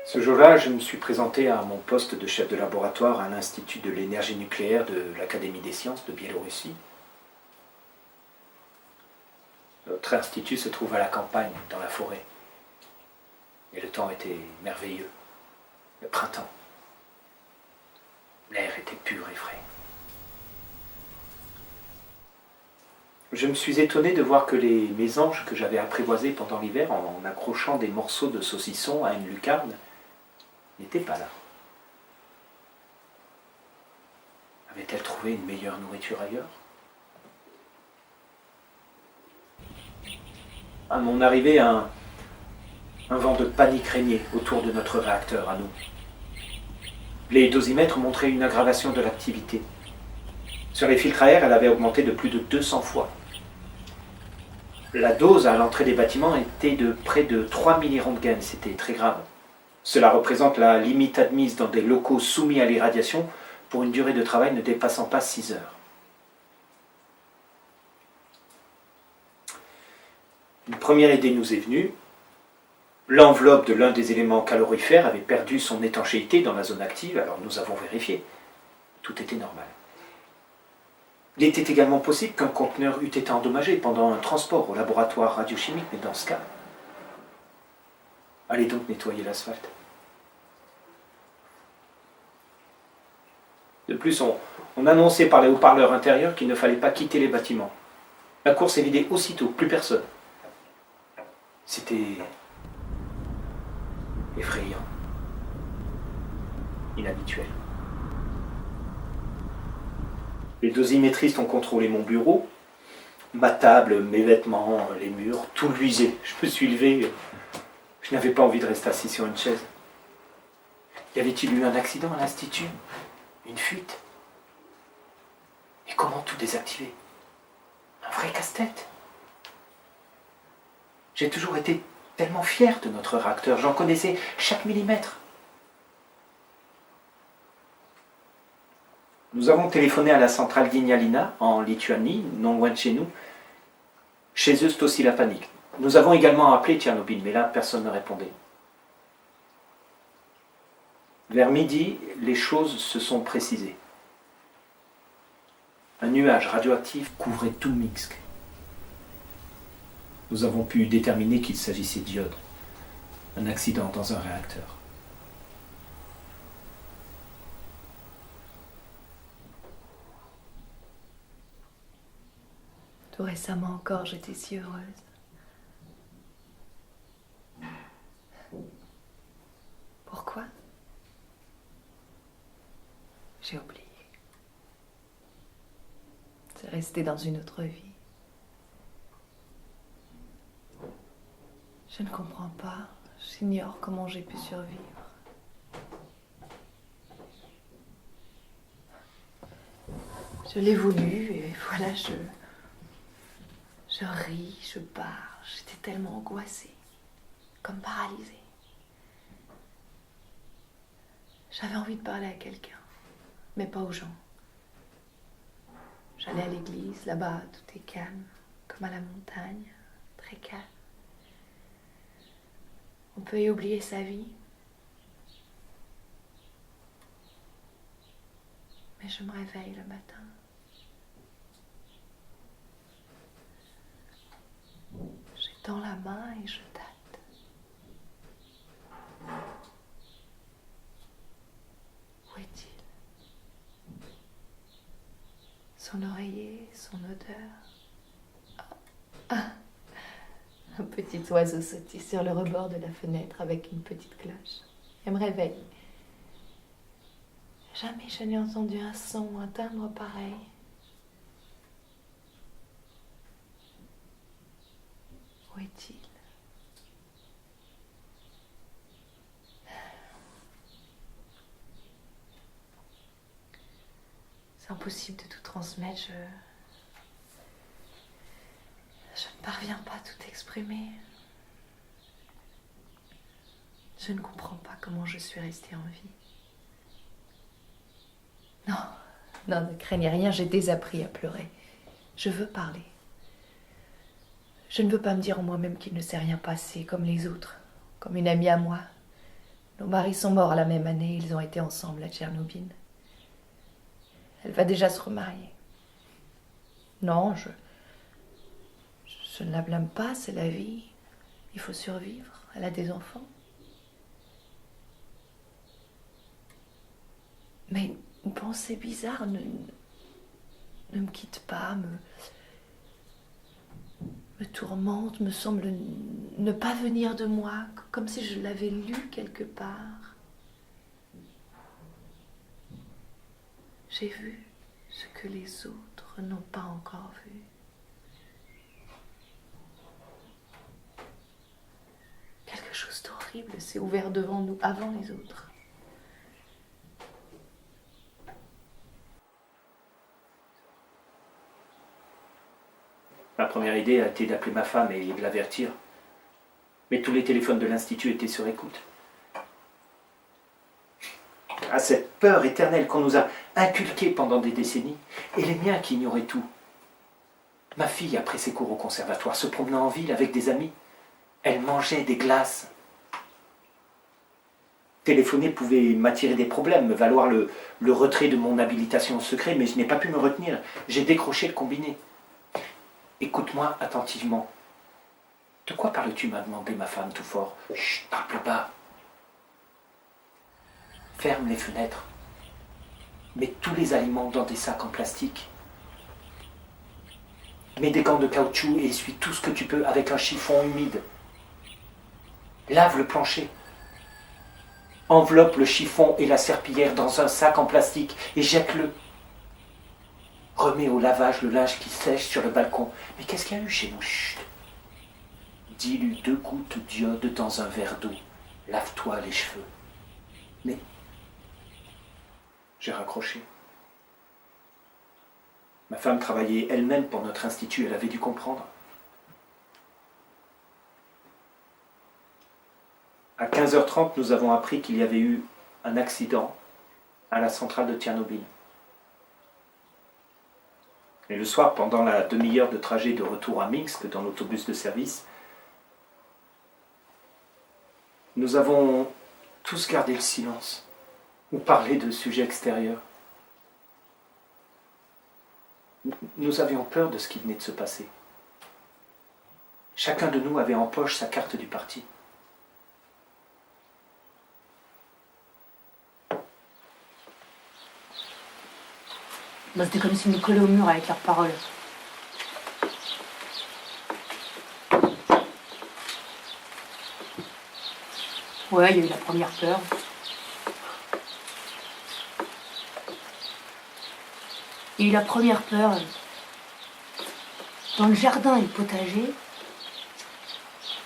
Ce jour-là, je me suis présenté à mon poste de chef de laboratoire à l'Institut de l'énergie nucléaire de l'Académie des sciences de Biélorussie. Notre institut se trouve à la campagne, dans la forêt. Et le temps était merveilleux. Le printemps. L'air était pur et frais. Je me suis étonné de voir que les mésanges que j'avais apprivoisés pendant l'hiver en accrochant des morceaux de saucisson à une lucarne n'étaient pas là. Avait-elle trouvé une meilleure nourriture ailleurs? À mon arrivée, un vent de panique régnait autour de notre réacteur à nous. Les dosimètres montraient une aggravation de l'activité. Sur les filtres à air, elle avait augmenté de plus de 200 fois. La dose à l'entrée des bâtiments était de près de 3 milliröntgens, c'était très grave. Cela représente la limite admise dans des locaux soumis à l'irradiation pour une durée de travail ne dépassant pas 6 heures. Une première idée nous est venue. L'enveloppe de l'un des éléments calorifères avait perdu son étanchéité dans la zone active, alors nous avons vérifié. Tout était normal. Il était également possible qu'un conteneur eût été endommagé pendant un transport au laboratoire radiochimique, mais dans ce cas, allez donc nettoyer l'asphalte. De plus, on annonçait par les haut-parleurs intérieurs qu'il ne fallait pas quitter les bâtiments. La cour s'est vidée aussitôt, plus personne. C'était effrayant, inhabituel. Les dosimétristes ont contrôlé mon bureau, ma table, mes vêtements, les murs, tout luisait. Je me suis levé, je n'avais pas envie de rester assis sur une chaise. Y avait-il eu un accident à l'institut? Une fuite? Et comment tout désactiver? Un vrai casse-tête. J'ai toujours été tellement fier de notre réacteur, j'en connaissais chaque millimètre. Nous avons téléphoné à la centrale d'Ignalina, en Lituanie, non loin de chez nous. Chez eux, c'est aussi la panique. Nous avons également appelé Tchernobyl, mais là, personne ne répondait. Vers midi, les choses se sont précisées. Un nuage radioactif couvrait tout Minsk. Nous avons pu déterminer qu'il s'agissait d'iode, un accident dans un réacteur. Tout récemment encore, j'étais si heureuse. Pourquoi? J'ai oublié. C'est resté dans une autre vie. Je ne comprends pas. J'ignore comment j'ai pu survivre. Je l'ai voulu et voilà, je ris, je pars. J'étais tellement angoissée, comme paralysée. J'avais envie de parler à quelqu'un, mais pas aux gens. J'allais à l'église, là-bas, tout est calme, comme à la montagne, très calme. On peut y oublier sa vie. Mais je me réveille le matin. J'étends la main et je tâte. Où est-il? Son oreiller, son odeur. Ah. Un petit oiseau sautait sur le rebord de la fenêtre avec une petite cloche. Elle me réveille. Jamais je n'ai entendu un son, un timbre pareil. Où est-il? C'est impossible de tout transmettre. Je ne parviens pas à tout exprimer. Je ne comprends pas comment je suis restée en vie. Non, ne craignez rien, j'ai désappris à pleurer. Je veux parler. Je ne veux pas me dire en moi-même qu'il ne s'est rien passé, comme les autres, comme une amie à moi. Nos maris sont morts à la même année, ils ont été ensemble à Tchernobyl. Elle va déjà se remarier. Non, je ne la blâme pas, c'est la vie. Il faut survivre. Elle a des enfants. Mais une pensée bizarre ne me quitte pas, me tourmente, me semble ne pas venir de moi, comme si je l'avais lu quelque part. J'ai vu ce que les autres n'ont pas encore vu. Quelque chose d'horrible s'est ouvert devant nous avant les autres. Ma première idée a été d'appeler ma femme et de l'avertir. Mais tous les téléphones de l'Institut étaient sur écoute. À cette peur éternelle qu'on nous a inculquée pendant des décennies, et les miens qui ignoraient tout. Ma fille, après ses cours au conservatoire, se promenait en ville avec des amis. Elle mangeait des glaces. Téléphoner pouvait m'attirer des problèmes, me valoir le retrait de mon habilitation au secret, mais je n'ai pas pu me retenir. J'ai décroché le combiné. Écoute-moi attentivement. De quoi parles-tu, m'a demandé ma femme tout fort. Chut, parle plus bas. Ferme les fenêtres. Mets tous les aliments dans des sacs en plastique. Mets des gants de caoutchouc et essuie tout ce que tu peux avec un chiffon humide. Lave le plancher. Enveloppe le chiffon et la serpillière dans un sac en plastique et jette-le. Remets au lavage le linge qui sèche sur le balcon. Mais qu'est-ce qu'il y a eu chez nous? Chut. Dilue 2 gouttes d'iode dans un verre d'eau. Lave-toi les cheveux. Mais j'ai raccroché. Ma femme travaillait elle-même pour notre institut. Elle avait dû comprendre. À 15h30, nous avons appris qu'il y avait eu un accident à la centrale de Tchernobyl. Et le soir, pendant la demi-heure de trajet de retour à Minsk, dans l'autobus de service, nous avons tous gardé le silence ou parlé de sujets extérieurs. Nous avions peur de ce qui venait de se passer. Chacun de nous avait en poche sa carte du parti. Bah, c'était comme s'ils nous collaient au mur avec leurs paroles. Ouais, il y a eu la première peur. Il y a eu la première peur. Dans le jardin et le potager,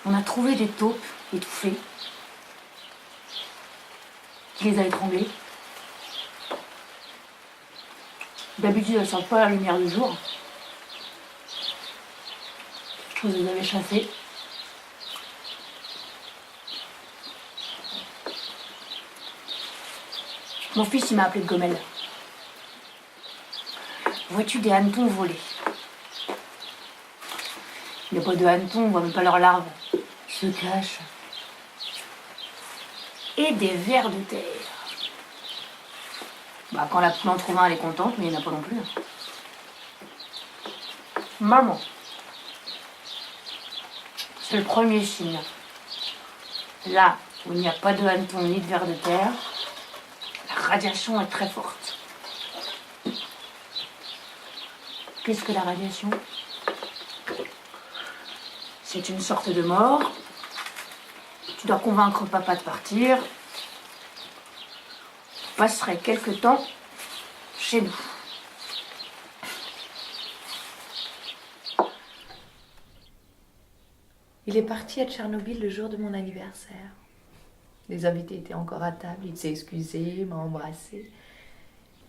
on a trouvé des taupes étouffées qui les a étranglées. D'habitude, elles ne sortent pas à la lumière du jour. Je les avais chassées. Mon fils, il m'a appelé de Gomel. Vois-tu des hannetons volés? Il n'y a pas de hannetons, on voit même pas leurs larves. Ils se cachent. Et des vers de terre. Bah, quand la poule en trouve un, elle est contente, mais il n'y en a pas non plus. Maman. C'est le premier signe. Là où il n'y a pas de hanneton ni de vers de terre, la radiation est très forte. Qu'est-ce que la radiation? C'est une sorte de mort. Tu dois convaincre papa de partir. Tu passerais quelque temps chez nous. Il est parti à Tchernobyl le jour de mon anniversaire. Les invités étaient encore à table, il s'est excusé, m'a embrassé.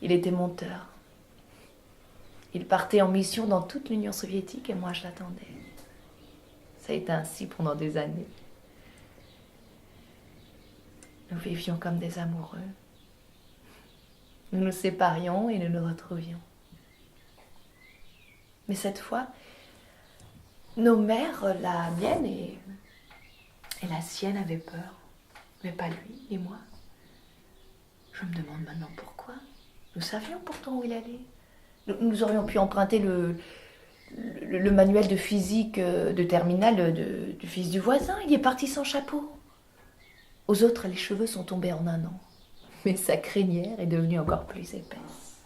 Il était monteur. Il partait en mission dans toute l'Union soviétique et moi je l'attendais. Ça a été ainsi pendant des années. Nous vivions comme des amoureux. Nous nous séparions et nous nous retrouvions. Mais cette fois, nos mères, la mienne et la sienne, avaient peur. Mais pas lui, ni moi. Je me demande maintenant pourquoi. Nous savions pourtant où il allait. Nous aurions pu emprunter le manuel de physique de terminale du fils du voisin. Il est parti sans chapeau. Aux autres, les cheveux sont tombés en un an. Mais sa crinière est devenue encore plus épaisse.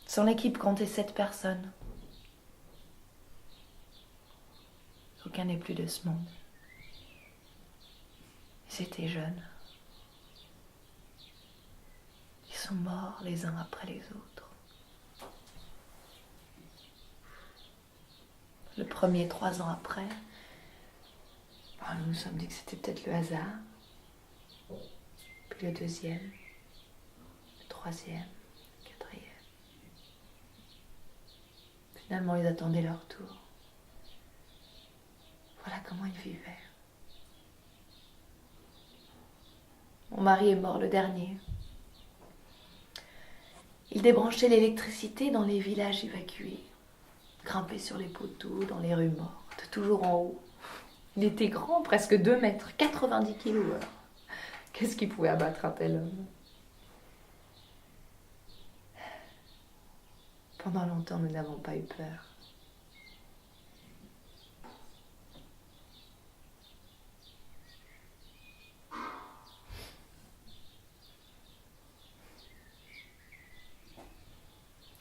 Son équipe comptait 7 personnes. Aucun n'est plus de ce monde. Ils étaient jeunes. Ils sont morts les uns après les autres. Le premier 3 ans après, nous nous sommes dit que c'était peut-être le hasard. Puis le deuxième, le troisième, le quatrième. Finalement, ils attendaient leur tour. Voilà comment ils vivaient. Mon mari est mort le dernier. Il débranchait l'électricité dans les villages évacués, grimpait sur les poteaux, dans les rues mortes, toujours en haut. Il était grand, presque 2 mètres, 90 kilos. Qu'est-ce qui pouvait abattre un tel homme? Pendant longtemps, nous n'avons pas eu peur.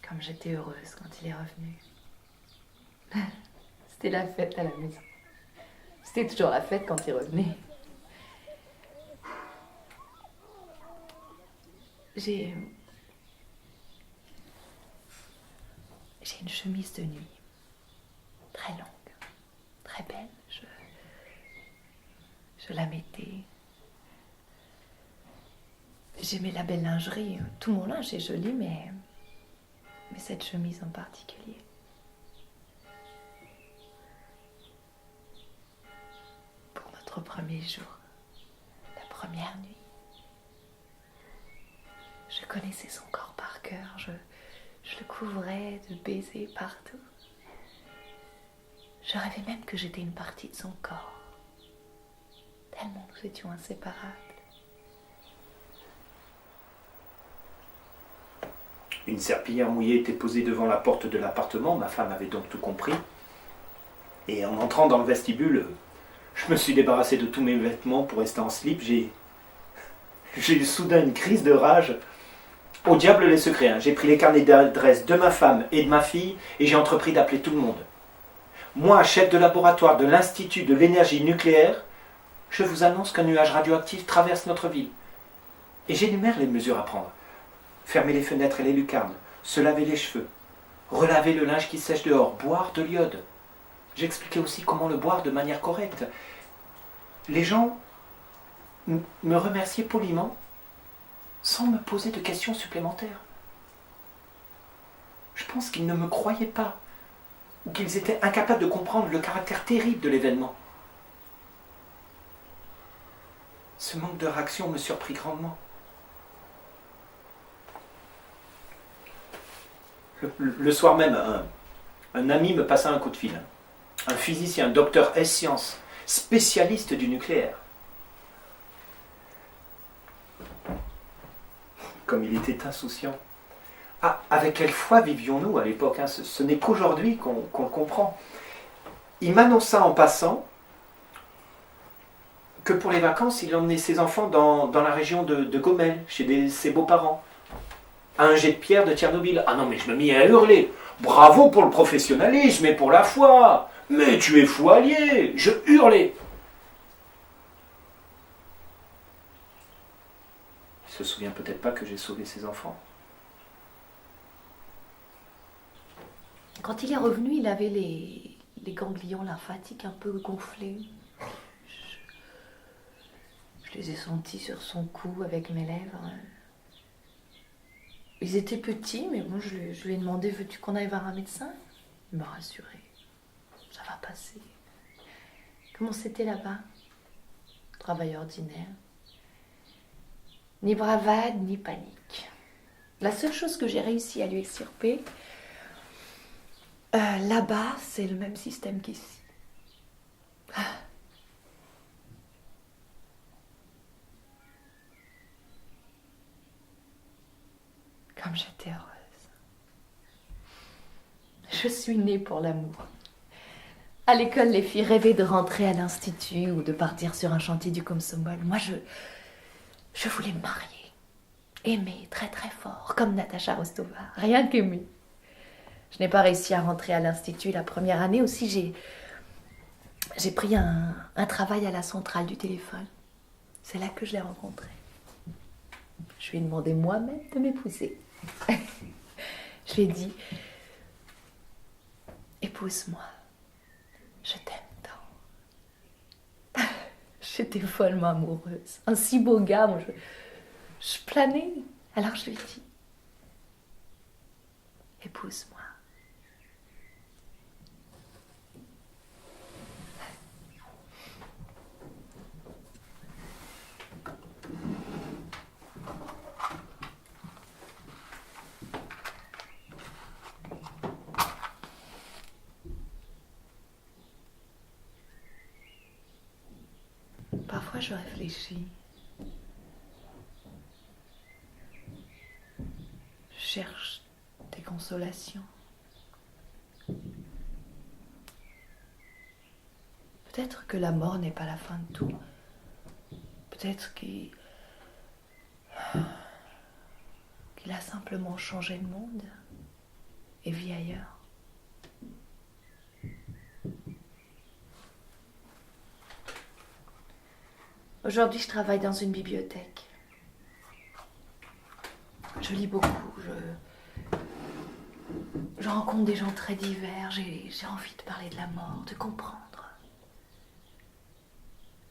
Comme j'étais heureuse quand il est revenu. C'était la fête à la maison. C'était toujours la fête quand il revenait. J'ai une chemise de nuit, très longue, très belle. Je la mettais. J'aimais la belle lingerie. Tout mon linge est joli, mais cette chemise en particulier. Pour notre premier jour, la première nuit, je connaissais son corps par cœur. Je le couvrais de baisers partout. Je rêvais même que j'étais une partie de son corps. Tellement nous étions inséparables. Une serpillière mouillée était posée devant la porte de l'appartement. Ma femme avait donc tout compris. Et en entrant dans le vestibule, je me suis débarrassé de tous mes vêtements pour rester en slip. J'ai eu soudain une crise de rage. Au diable les secrets, hein. J'ai pris les carnets d'adresse de ma femme et de ma fille et j'ai entrepris d'appeler tout le monde. Moi, chef de laboratoire de l'Institut de l'énergie nucléaire, je vous annonce qu'un nuage radioactif traverse notre ville. Et j'énumère les mesures à prendre. Fermer les fenêtres et les lucarnes, se laver les cheveux, relaver le linge qui sèche dehors, boire de l'iode. J'expliquais aussi comment le boire de manière correcte. Les gens me remerciaient poliment sans me poser de questions supplémentaires. Je pense qu'ils ne me croyaient pas, ou qu'ils étaient incapables de comprendre le caractère terrible de l'événement. Ce manque de réaction me surprit grandement. Le soir même, un ami me passa un coup de fil. Un physicien, docteur S-Sciences, spécialiste du nucléaire. Comme il était insouciant. Ah, avec quelle foi vivions-nous à l'époque, hein. Ce n'est qu'aujourd'hui qu'on le comprend. Il m'annonça en passant que pour les vacances, il emmenait ses enfants dans la région de Gomel, chez ses beaux-parents. À un jet de pierre de Tchernobyl. Ah non, mais je me mis à hurler. Bravo pour le professionnalisme et pour la foi. Mais tu es fou allié. Je hurlais. Il se souvient peut-être pas que j'ai sauvé ses enfants. Quand il est revenu, il avait les ganglions lymphatiques un peu gonflés. Je les ai sentis sur son cou avec mes lèvres. Ils étaient petits, mais bon, je lui ai demandé, veux-tu qu'on aille voir un médecin? Il m'a rassuré. Ça va passer. Comment c'était là-bas? Travail ordinaire. Ni bravade, ni panique. La seule chose que j'ai réussi à lui extirper, là-bas, c'est le même système qu'ici. Comme j'étais heureuse. Je suis née pour l'amour. À l'école, les filles rêvaient de rentrer à l'institut ou de partir sur un chantier du Komsomol. Moi, je voulais me marier. Aimer très très fort, comme Natacha Rostova. Rien qu'aimer. Je n'ai pas réussi à rentrer à l'institut la première année. Aussi, j'ai pris un travail à la centrale du téléphone. C'est là que je l'ai rencontré. Je lui ai demandé moi-même de m'épouser. Je lui ai dit, épouse-moi, je t'aime tant. J'étais follement amoureuse. Un si beau gars, moi, je planais. Alors je lui ai dit, épouse-moi. Parfois je réfléchis. Je cherche des consolations. Peut-être que la mort n'est pas la fin de tout. Peut-être qu'il a simplement changé de monde et vit ailleurs. Aujourd'hui, je travaille dans une bibliothèque. Je lis beaucoup, je rencontre des gens très divers, j'ai envie de parler de la mort, de comprendre.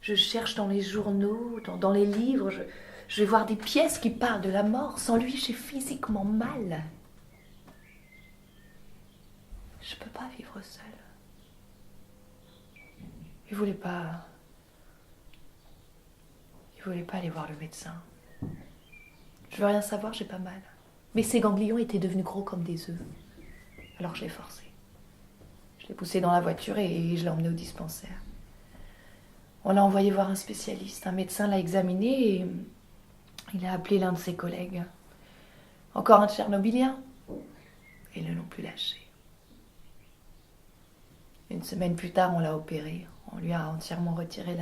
Je cherche dans les journaux, dans les livres, je vais voir des pièces qui parlent de la mort. Sans lui, j'ai physiquement mal. Je peux pas vivre seule. Il voulait pas aller voir le médecin. Je veux rien savoir, j'ai pas mal. Mais ses ganglions étaient devenus gros comme des œufs. Alors je l'ai forcé. Je l'ai poussé dans la voiture et je l'ai emmené au dispensaire. On l'a envoyé voir un spécialiste. Un médecin l'a examiné et il a appelé l'un de ses collègues. Encore un Tchernobylien. Et ils ne l'ont plus lâché. Une semaine plus tard, on l'a opéré. On lui a entièrement retiré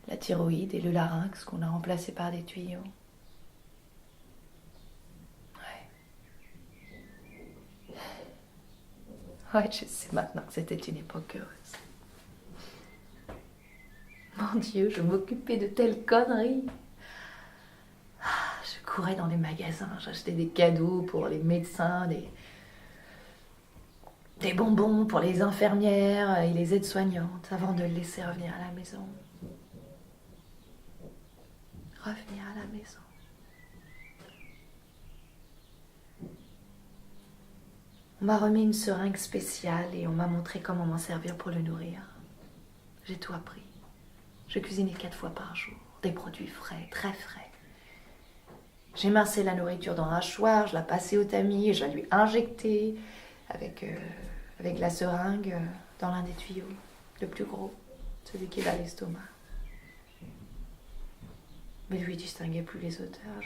la thyroïde et le larynx qu'on a remplacé par des tuyaux. Ouais, je sais maintenant que c'était une époque heureuse. Mon Dieu, je m'occupais de telles conneries. Je courais dans les magasins, j'achetais des cadeaux pour les médecins, des bonbons pour les infirmières et les aides-soignantes avant de le laisser revenir à la maison. Revenir à la maison. On m'a remis une seringue spéciale et on m'a montré comment m'en servir pour le nourrir. J'ai tout appris. Je cuisinais 4 fois par jour, des produits frais, très frais. J'éminçais la nourriture dans un hachoir, je la passais au tamis et je la lui injectais avec la seringue dans l'un des tuyaux, le plus gros, celui qui va à l'estomac. Mais lui, il distinguait plus les odeurs.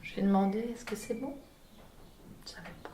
Je lui ai demandé, est-ce que c'est bon? Je ne savais pas.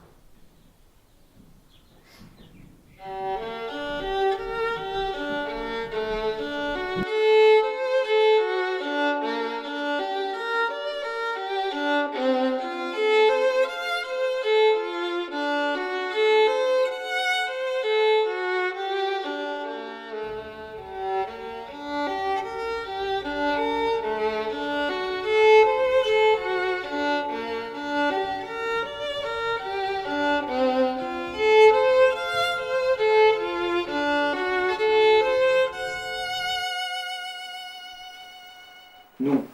Nous,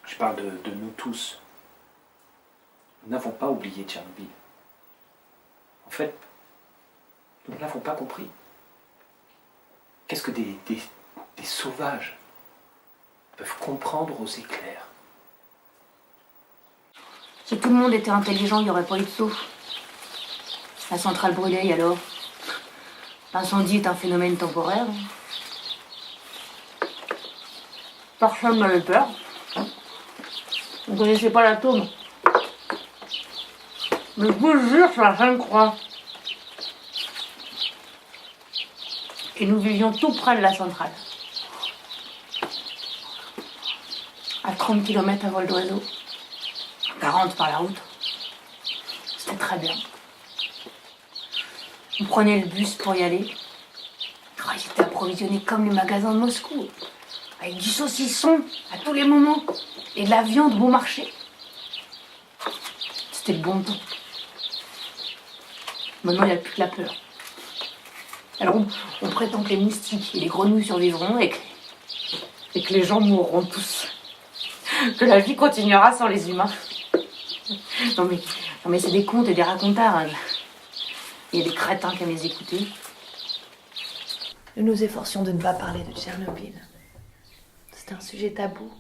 je parle de nous tous, nous n'avons pas oublié Tchernobyl. En fait, nous ne l'avons pas compris. Qu'est-ce que des sauvages peuvent comprendre aux éclairs? Si tout le monde était intelligent, il n'y aurait pas eu de souffle. La centrale brûlait, et alors? L'incendie est un phénomène temporaire. Personne n'avait peur. On ne connaissait pas l'atome. Mais je vous jure, sur la Sainte-Croix. Et nous vivions tout près de la centrale. À 30 km à vol d'oiseau. 40 par la route. C'était très bien. On prenait le bus pour y aller. Oh, ils étaient approvisionnés comme les magasins de Moscou. Avec du saucisson à tous les moments. Et de la viande bon marché. C'était le bon temps. Maintenant, il n'y a plus que la peur. Alors, on prétend que les moustiques et les grenouilles survivront et que les gens mourront tous. Que la vie continuera sans les humains. Non mais c'est des contes et des racontards. Hein. Il y a des crétins qui aiment les écouter. Nous nous efforcions de ne pas parler de Tchernobyl. C'était un sujet tabou.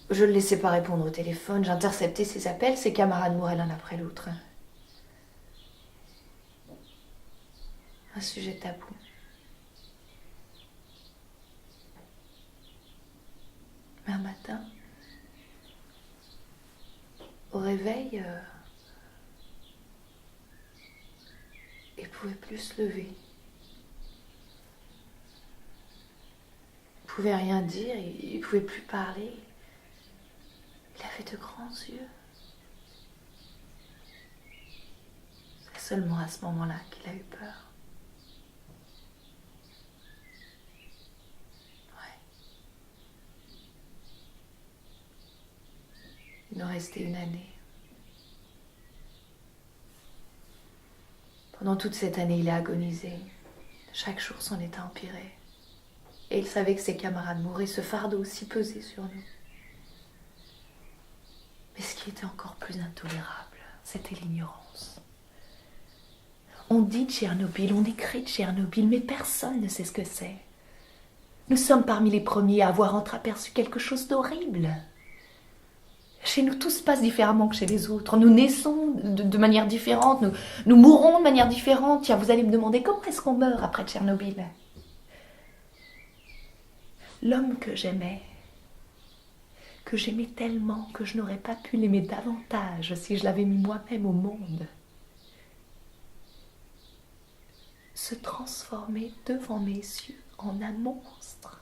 Je ne le laissais pas répondre au téléphone, j'interceptais ses appels, ses camarades mouraient l'un après l'autre. Un sujet tabou. Mais un matin, au réveil, il ne pouvait plus se lever. Il ne pouvait rien dire, il ne pouvait plus parler. Il avait de grands yeux. C'est seulement à ce moment-là qu'il a eu peur. Il nous restait une année. Pendant toute cette année, il a agonisé. Chaque jour s'en était empiré. Et il savait que ses camarades mouraient, ce fardeau aussi pesait sur nous. Mais ce qui était encore plus intolérable, c'était l'ignorance. On dit Tchernobyl, on écrit Tchernobyl, mais personne ne sait ce que c'est. Nous sommes parmi les premiers à avoir entreaperçu quelque chose d'horrible. Chez nous, tout se passe différemment que chez les autres. Nous naissons de manière différente, nous mourrons de manière différente. Tiens, vous allez me demander comment est-ce qu'on meurt après Tchernobyl. L'homme que j'aimais tellement que je n'aurais pas pu l'aimer davantage si je l'avais mis moi-même au monde, se transformer devant mes yeux en un monstre.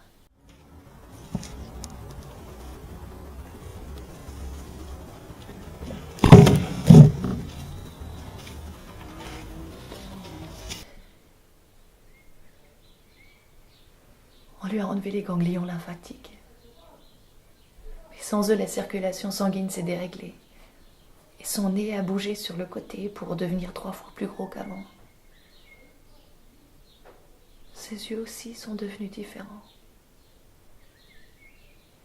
On lui a enlevé les ganglions lymphatiques. Mais sans eux, la circulation sanguine s'est déréglée. Et son nez a bougé sur le côté pour devenir 3 fois plus gros qu'avant. Ses yeux aussi sont devenus différents.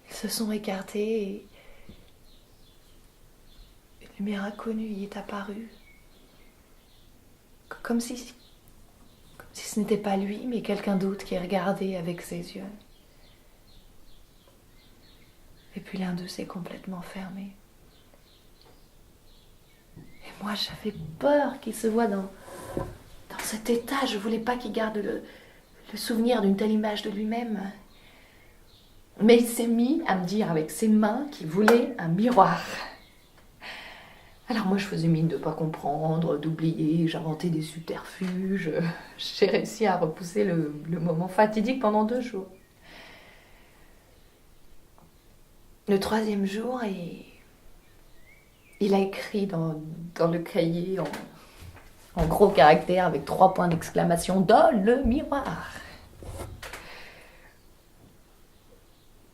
Ils se sont écartés et une lumière inconnue y est apparue. Comme si ce n'était pas lui, mais quelqu'un d'autre qui regardait avec ses yeux. Et puis l'un d'eux s'est complètement fermé. Et moi, j'avais peur qu'il se voie dans cet état. Je voulais pas qu'il garde le souvenir d'une telle image de lui-même. Mais il s'est mis à me dire avec ses mains qu'il voulait un miroir. Alors moi, je faisais mine de ne pas comprendre, d'oublier, j'inventais des subterfuges. J'ai réussi à repousser le moment fatidique pendant 2 jours. Le 3e jour, il a écrit dans le cahier en gros caractères avec 3 points d'exclamation « Donne le miroir !»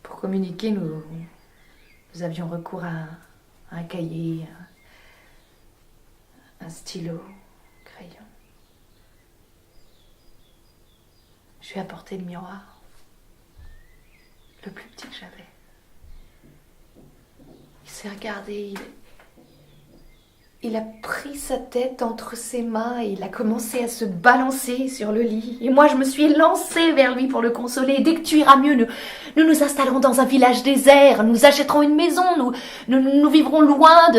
Pour communiquer, nous avions recours à un cahier, un stylo, crayon. Je lui ai apporté le miroir, le plus petit que j'avais. Il s'est regardé, il a pris sa tête entre ses mains et il a commencé à se balancer sur le lit. Et moi, je me suis lancée vers lui pour le consoler. Dès que tu iras mieux, nous installerons dans un village désert, nous achèterons une maison, nous vivrons loin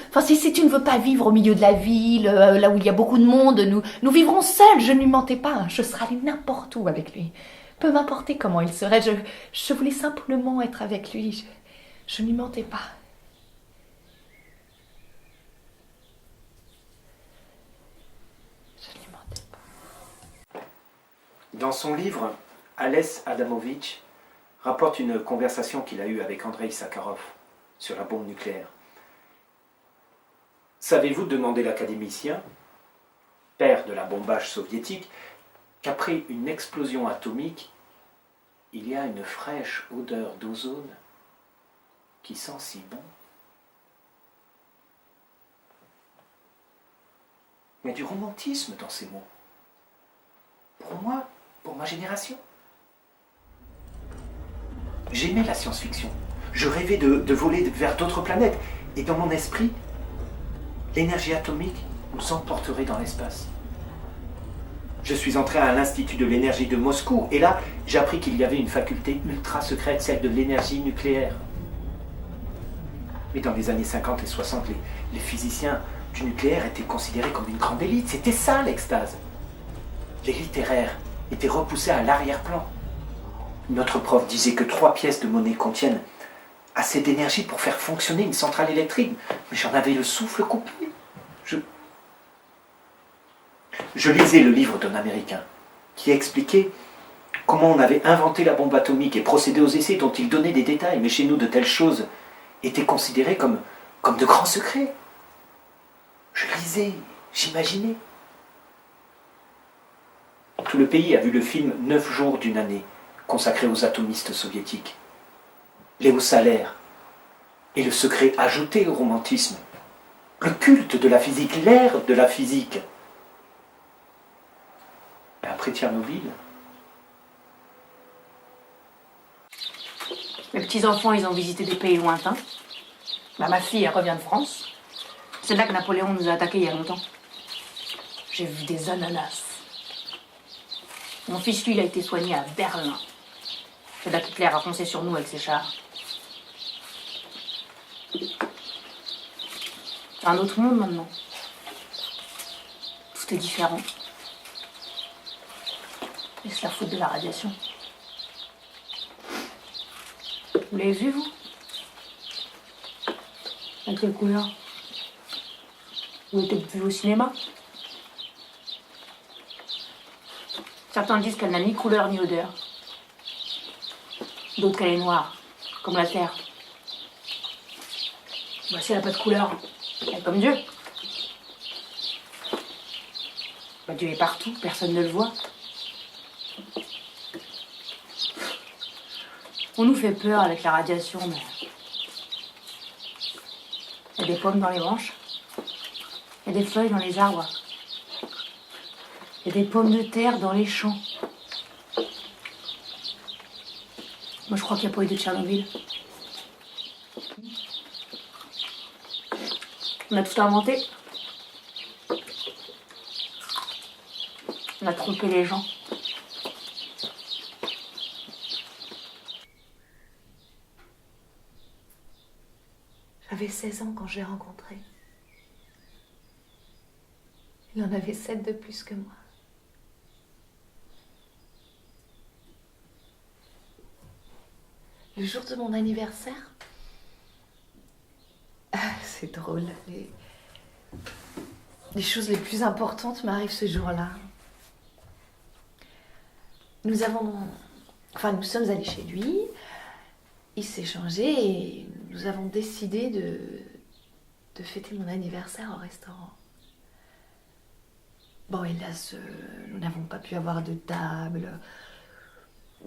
Enfin, si tu ne veux pas vivre au milieu de la ville, là où il y a beaucoup de monde, nous vivrons seuls. Je ne lui mentais pas, je serais allée n'importe où avec lui. Peu m'importe comment il serait, je voulais simplement être avec lui. Je ne lui mentais pas. Dans son livre, Ales Adamovich rapporte une conversation qu'il a eue avec Andrei Sakharov sur la bombe nucléaire. Savez-vous, demandait l'académicien, père de la bombage soviétique, qu'après une explosion atomique, il y a une fraîche odeur d'ozone qui sent si bon. Il y a du romantisme dans ces mots. Pour moi, pour ma génération. J'aimais la science-fiction. Je rêvais de voler vers d'autres planètes. Et dans mon esprit, l'énergie atomique nous emporterait dans l'espace. Je suis entré à l'Institut de l'énergie de Moscou. Et là, j'ai appris qu'il y avait une faculté ultra secrète, celle de l'énergie nucléaire. Mais dans les années 50 et 60, les physiciens du nucléaire étaient considérés comme une grande élite. C'était ça l'extase. Les littéraires étaient repoussés à l'arrière-plan. Notre prof disait que 3 pièces de monnaie contiennent assez d'énergie pour faire fonctionner une centrale électrique. Mais j'en avais le souffle coupé. Je lisais le livre d'un Américain qui expliquait comment on avait inventé la bombe atomique et procédé aux essais dont il donnait des détails. Mais chez nous, de telles choses étaient considérées comme de grands secrets. Je lisais, j'imaginais. Tout le pays a vu le film 9 jours d'une année, consacré aux atomistes soviétiques. Les hauts salaires et le secret ajouté au romantisme. Le culte de la physique, l'ère de la physique. Et après Tchernobyl, Les petits-enfants, ils ont visité des pays lointains. Bah, ma fille, elle revient de France. C'est là que Napoléon nous a attaqués il y a longtemps. J'ai vu des ananas. Mon fils, lui, il a été soigné à Berlin. C'est là qu'Hitler a foncé sur nous avec ses chars. C'est un autre monde maintenant. Tout est différent. Et c'est la faute de la radiation. Vous l'avez vu, vous? À quelle couleur? Vous l'avez peut-être vu au cinéma? Certains disent qu'elle n'a ni couleur ni odeur. D'autres qu'elle est noire, comme la terre. Bah, si elle n'a pas de couleur, elle est comme Dieu. Bah, Dieu est partout, personne ne le voit. On nous fait peur avec la radiation, mais... Il y a des pommes dans les branches. Il y a des feuilles dans les arbres. Il y a des pommes de terre dans les champs. Moi, je crois qu'il n'y a pas eu de Tchernobyl. On a tout inventé. On a trompé les gens. J'avais 16 ans quand je l'ai rencontré. Il en avait 7 de plus que moi. Le jour de mon anniversaire, c'est drôle, les choses les plus importantes m'arrivent ce jour-là. Nous sommes allés chez lui, il s'est changé et nous avons décidé de fêter mon anniversaire au restaurant. Bon, hélas, nous n'avons pas pu avoir de table.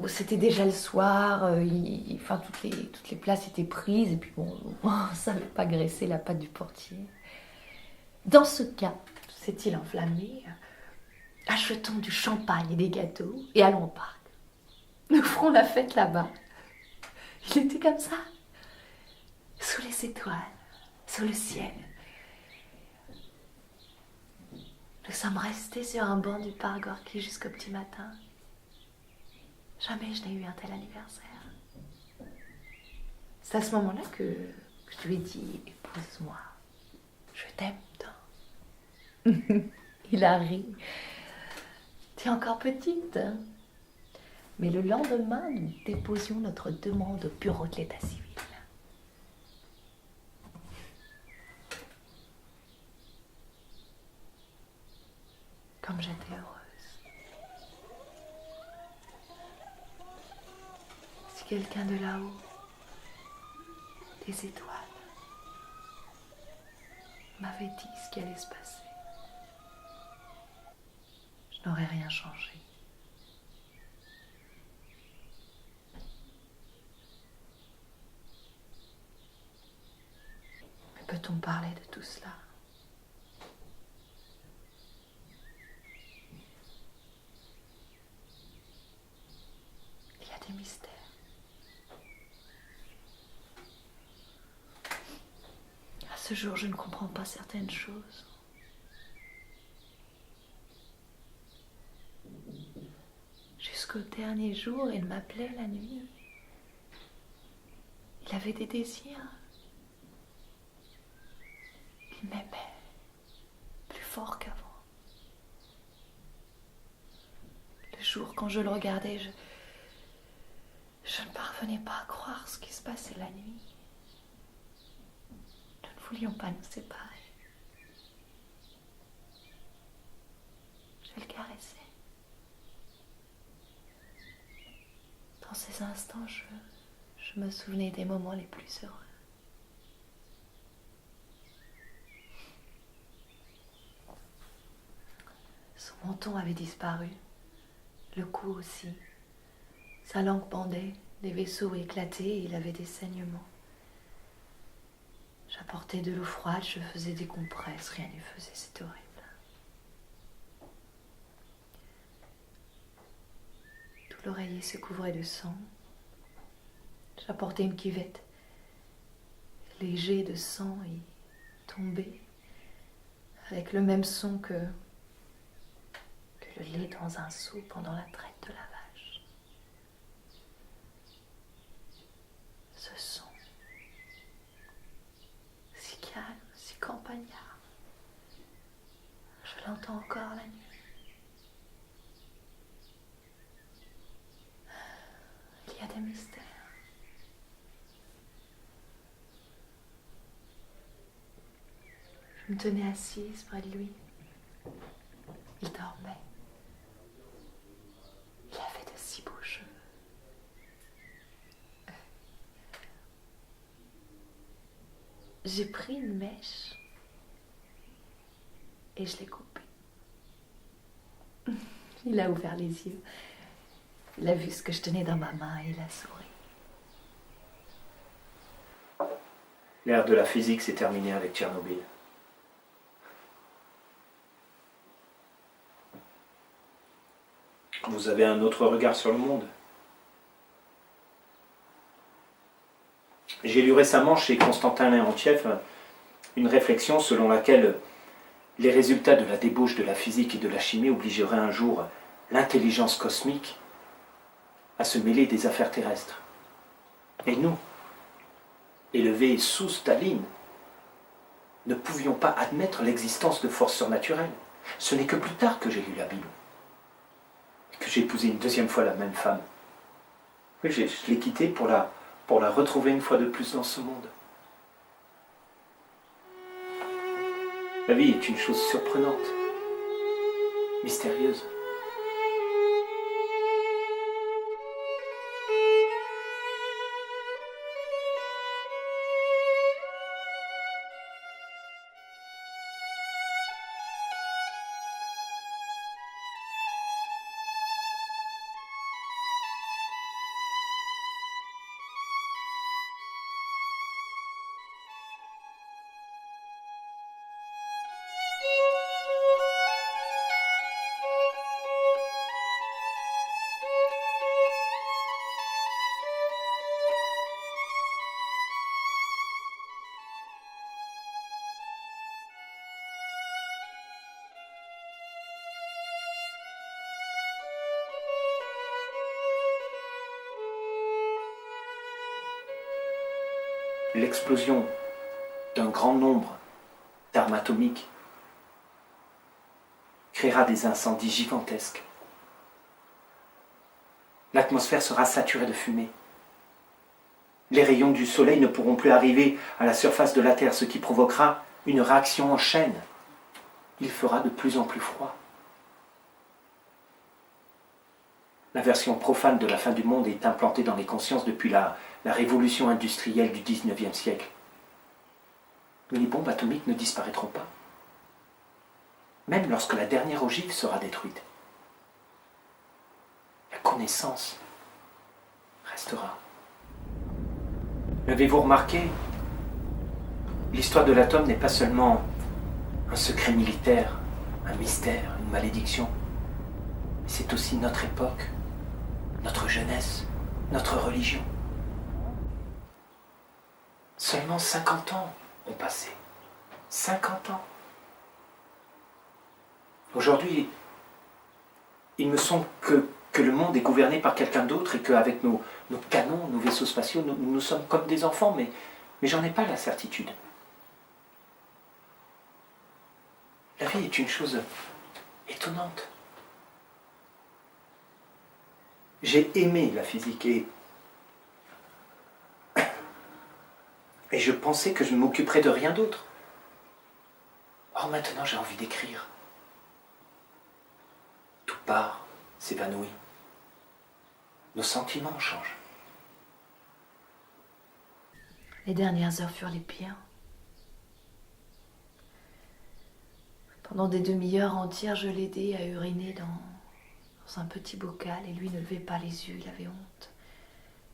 C'était déjà le soir, toutes les places étaient prises et puis bon, on ne savait pas graisser la pâte du portier. Dans ce cas, s'est-il enflammé, achetons du champagne et des gâteaux et allons au parc. Nous ferons la fête là-bas. Il était comme ça, sous les étoiles, sous le ciel. Nous sommes restés sur un banc du parc Gorky jusqu'au petit matin. Jamais je n'ai eu un tel anniversaire. C'est à ce moment-là que je lui ai dit, épouse-moi, je t'aime tant. Il a ri. Tu es encore petite, hein? Mais le lendemain, nous déposions notre demande au bureau de l'état civil. Comme j'étais heureuse. quelqu'un de là-haut, des étoiles, m'avait dit ce qui allait se passer, je n'aurais rien changé. Mais peut-on parler de tout cela ? Il y a des mystères. À ce jour, je ne comprends pas certaines choses. Jusqu'au dernier jour, il m'appelait la nuit. Il avait des désirs. Il m'aimait plus fort qu'avant. Le jour, quand je le regardais, je ne parvenais pas à croire ce qui se passait la nuit. Nous ne voulions pas nous séparer. Je le caressais. Dans ces instants, je me souvenais des moments les plus heureux. Son menton avait disparu, le cou aussi. Sa langue pendait, les vaisseaux éclataient et il avait des saignements. J'apportais de l'eau froide, je faisais des compresses, rien n'y faisait, c'était horrible. Tout l'oreiller se couvrait de sang. J'apportais une cuvette. Les jets de sang y tombaient, avec le même son que le lait dans un seau pendant la traite de la vache. Ce son, si calme, si campagnard, je l'entends encore la nuit. Il y a des mystères. Je me tenais assise près de lui. Il dormait. Il avait de si beaux cheveux. J'ai pris une mèche et je l'ai coupée. Il a ouvert les yeux. Il a vu ce que je tenais dans ma main et il a souri. L'ère de la physique s'est terminée avec Tchernobyl. Vous avez un autre regard sur le monde. J'ai lu récemment chez Konstantin Leontiev une réflexion selon laquelle les résultats de la débauche de la physique et de la chimie obligeraient un jour l'intelligence cosmique à se mêler des affaires terrestres. Et nous, élevés sous Staline, ne pouvions pas admettre l'existence de forces surnaturelles. Ce n'est que plus tard que j'ai lu la Bible, que j'ai épousé une deuxième fois la même femme. Oui, je l'ai quittée pour la retrouver une fois de plus dans ce monde. La vie est une chose surprenante, mystérieuse. L'explosion d'un grand nombre d'armes atomiques créera des incendies gigantesques. L'atmosphère sera saturée de fumée. Les rayons du soleil ne pourront plus arriver à la surface de la Terre, ce qui provoquera une réaction en chaîne. Il fera de plus en plus froid. La version profane de la fin du monde est implantée dans les consciences depuis la révolution industrielle du 19e siècle. Mais les bombes atomiques ne disparaîtront pas, même lorsque la dernière ogive sera détruite. La connaissance restera. L'avez-vous remarqué? L'histoire de l'atome n'est pas seulement un secret militaire, un mystère, une malédiction. C'est aussi notre époque, notre jeunesse, notre religion. Seulement 50 ans ont passé. 50 ans. Aujourd'hui, il me semble que le monde est gouverné par quelqu'un d'autre et qu'avec nos canons, nos vaisseaux spatiaux, nous sommes comme des enfants, mais j'en ai pas la certitude. La vie est une chose étonnante. J'ai aimé la physique et je pensais que je ne m'occuperais de rien d'autre. Or maintenant j'ai envie d'écrire. Tout part, s'évanouit. Nos sentiments changent. Les dernières heures furent les pires. Pendant des demi-heures entières, je l'aidais à uriner dans un petit bocal et lui ne levait pas les yeux, il avait honte.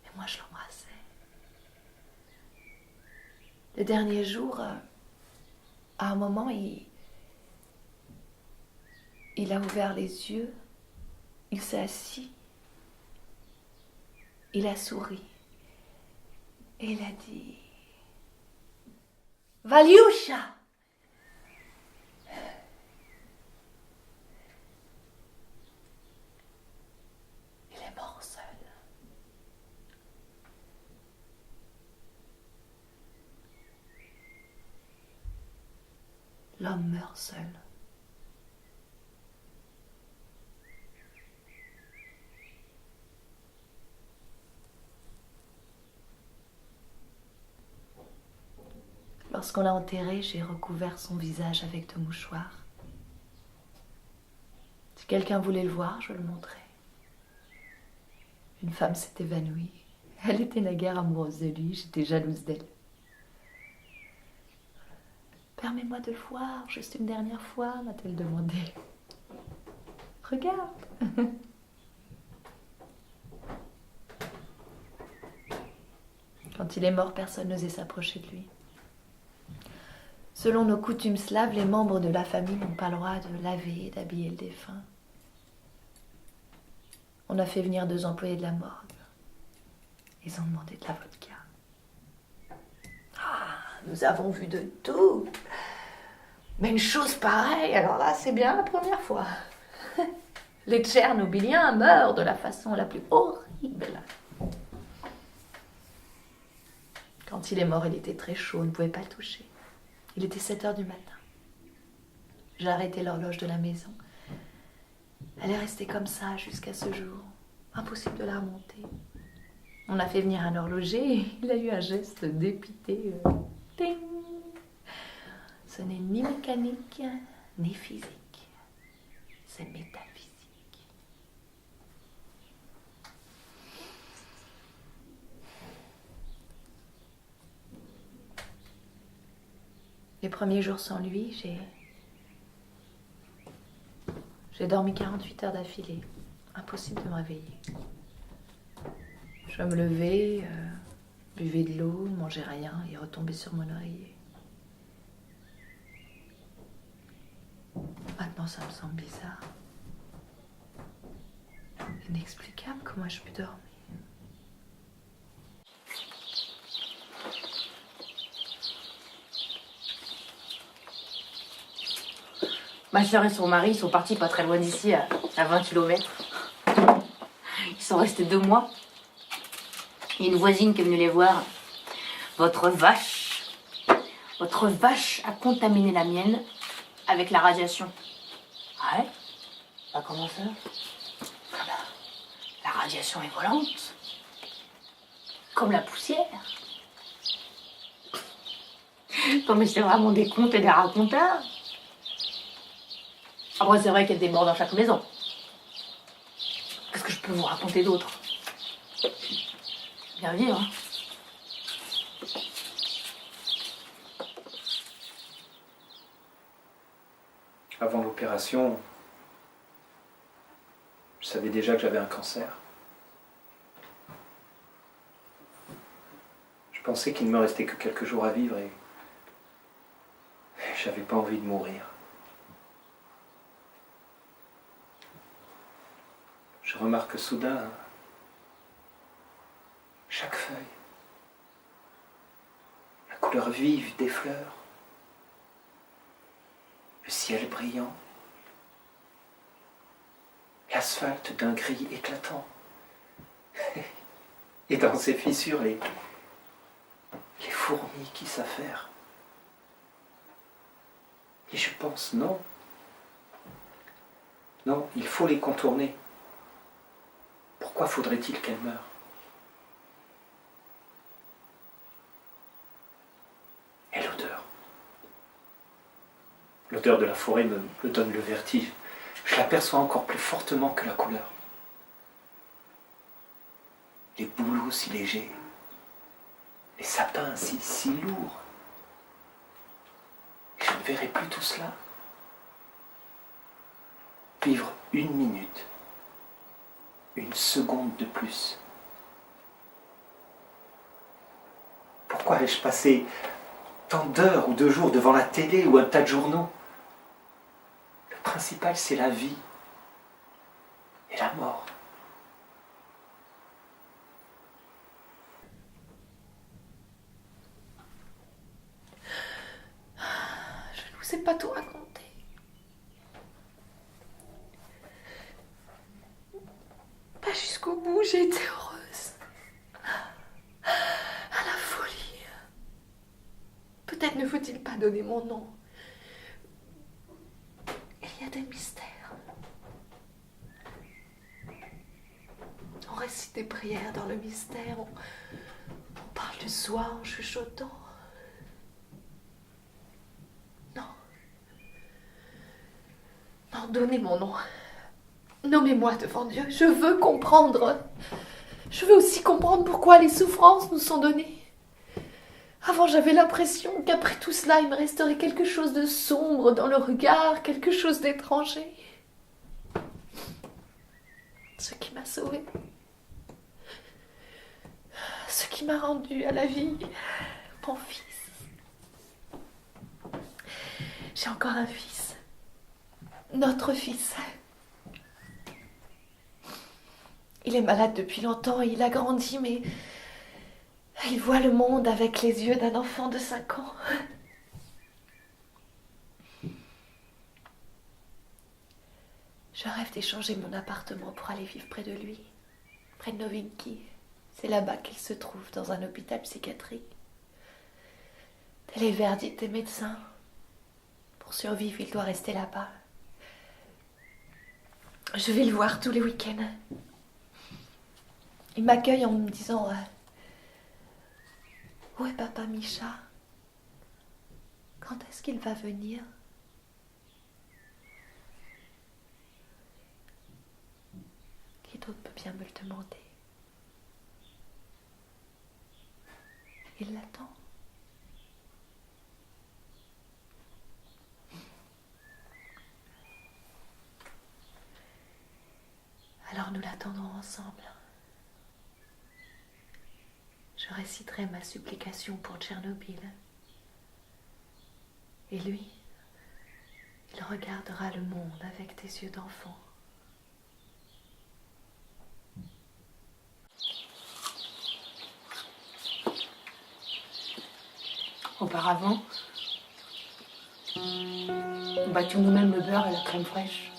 Et moi, je l'embrassais. Le dernier jour, à un moment, il a ouvert les yeux, il s'est assis, il a souri et il a dit « Valiusha !» Il est mort seul. L'homme meurt seul. Lorsqu'on l'a enterré, j'ai recouvert son visage avec 2 mouchoirs. Si quelqu'un voulait le voir, je le montrais. Une femme s'est évanouie. Elle était naguère amoureuse de lui, j'étais jalouse d'elle. « Permets-moi de le voir, juste une dernière fois », m'a-t-elle demandé. « Regarde !» Quand il est mort, personne n'osait s'approcher de lui. Selon nos coutumes slaves, les membres de la famille n'ont pas le droit de laver et d'habiller le défunt. On a fait venir 2 employés de la morgue. Ils ont demandé de la vodka. Ah, nous avons vu de tout. Mais une chose pareille, alors là, c'est bien la première fois. Les Tchernobyliens meurent de la façon la plus horrible. Quand il est mort, il était très chaud, on ne pouvait pas le toucher. Il était 7h du matin. J'ai arrêté l'horloge de la maison. Elle est restée comme ça jusqu'à ce jour. Impossible de la remonter. On a fait venir un horloger et il a eu un geste dépité. Ting. Ce n'est ni mécanique, ni physique. C'est métaphysique. Les premiers jours sans lui, j'ai dormi 48 heures d'affilée. Impossible de me réveiller. Je me levais, buvais de l'eau, ne mangeais rien et retombais sur mon oreiller. Maintenant, ça me semble bizarre. Inexplicable, comment ai-je pu dormir? Ma soeur et son mari sont partis pas très loin d'ici, à 20 km. Ils sont restés 2 mois. Il y a une voisine qui est venue les voir. Votre vache a contaminé la mienne avec la radiation. Ah ouais? Bah comment ça? Ah bah, la radiation est volante. Comme la poussière. Non mais c'est vraiment des contes et des raconteurs. Après, c'est vrai qu'il y a des morts dans chaque maison. Qu'est-ce que je peux vous raconter d'autre? Bien vivre. Hein. Avant l'opération, je savais déjà que j'avais un cancer. Je pensais qu'il ne me restait que quelques jours à vivre et j'avais pas envie de mourir. Je remarque soudain chaque feuille, la couleur vive des fleurs, le ciel brillant, l'asphalte d'un gris éclatant. Et dans ces fissures, les fourmis qui s'affairent. Et je pense, non, il faut les contourner. Pourquoi faudrait-il qu'elles meurent? Et l'odeur. L'odeur de la forêt me donne le vertige. Je l'aperçois encore plus fortement que la couleur. Les bouleaux si légers, les sapins si lourds. Et je ne verrai plus tout cela. Vivre 1 minute, 1 seconde de plus. Pourquoi ai-je passé tant d'heures ou de jours devant la télé ou un tas de journaux? Le principal, c'est la vie et la mort. Je ne vous ai pas tout raconté. Pas jusqu'au bout, j'ai été heureuse. À la folie. Peut-être ne faut-il pas donner mon nom. Il y a des mystères. On récite des prières dans le mystère. On parle de soi en chuchotant. Non, donnez mon nom. Nommez-moi devant Dieu. Je veux comprendre. Je veux aussi comprendre pourquoi les souffrances nous sont données. Avant, j'avais l'impression qu'après tout cela, il me resterait quelque chose de sombre dans le regard, quelque chose d'étranger. Ce qui m'a sauvée. Ce qui m'a rendue à la vie. Mon fils. J'ai encore un fils. Notre fils. Il est malade depuis longtemps et il a grandi, mais il voit le monde avec les yeux d'un enfant de 5 ans. Je rêve d'échanger mon appartement pour aller vivre près de lui, près de Novinky. C'est là-bas qu'il se trouve, dans un hôpital psychiatrique. Tel est le verdict des médecins. Pour survivre, il doit rester là-bas. Je vais le voir tous les week-ends. Il m'accueille en me disant « Où est papa Micha? Quand est-ce qu'il va venir ?» Qui d'autre peut bien me le demander? Il l'attend. Alors nous l'attendrons ensemble. Je réciterai ma supplication pour Tchernobyl. Et lui, il regardera le monde avec des yeux d'enfant. Auparavant, nous battions nous-mêmes le beurre et la crème fraîche.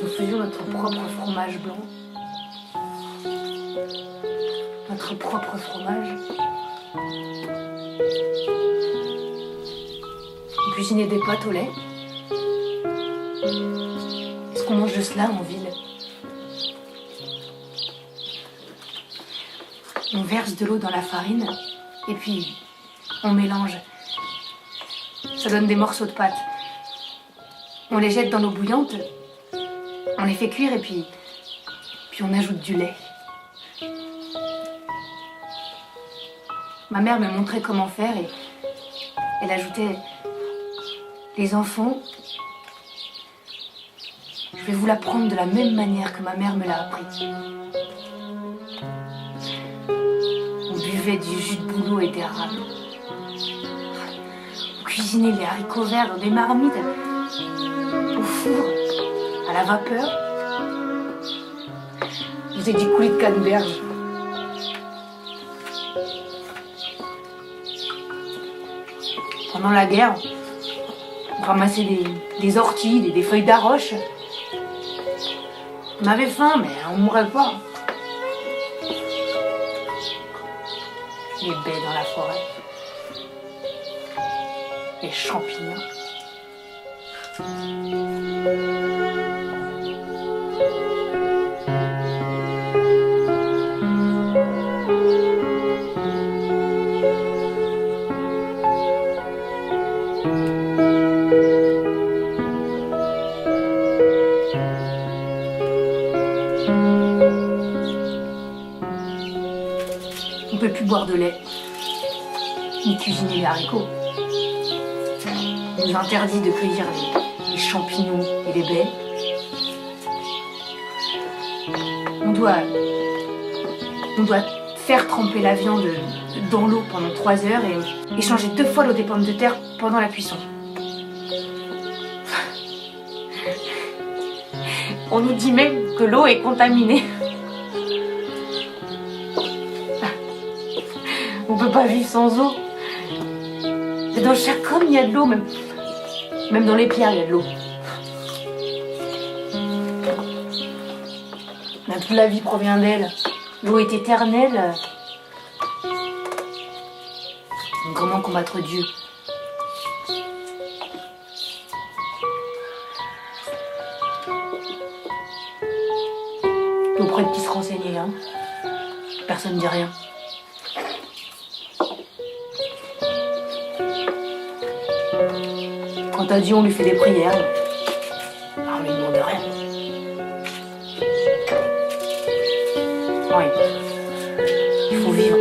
Nous faisions notre propre fromage blanc. Notre propre fromage. On cuisinait des pâtes au lait. Est-ce qu'on mange de cela en ville? On verse de l'eau dans la farine et puis on mélange. Ça donne des morceaux de pâte. On les jette dans l'eau bouillante. On les fait cuire et puis on ajoute du lait. Ma mère me montrait comment faire et elle ajoutait les enfants. Je vais vous l'apprendre de la même manière que ma mère me l'a appris. On buvait du jus de bouleau et d'érable. On cuisinait les haricots verts dans des marmites au four, à la vapeur. On faisait du coulis de canneberge. Pendant la guerre, on ramassait des orties, des feuilles d'arroche. On avait faim, mais on ne mourait pas. Les baies dans la forêt. Les champignons. On ne peut plus boire de lait, ni cuisiner les haricots. On nous interdit de cueillir les champignons et les baies. On doit faire tremper la viande dans l'eau pendant 3 heures et changer 2 fois l'eau des pommes de terre pendant la cuisson. On nous dit même que l'eau est contaminée. On peut pas vivre sans eau. Dans chaque homme, il y a de l'eau, même dans les pierres, il y a de l'eau. Toute la vie provient d'elle. L'eau est éternelle. Donc comment combattre Dieu? Auprès de qui se renseigner, hein? Personne ne dit rien. Quant à Dieu, on lui fait des prières. Alors, on lui demande rien. Oui, il faut vivre.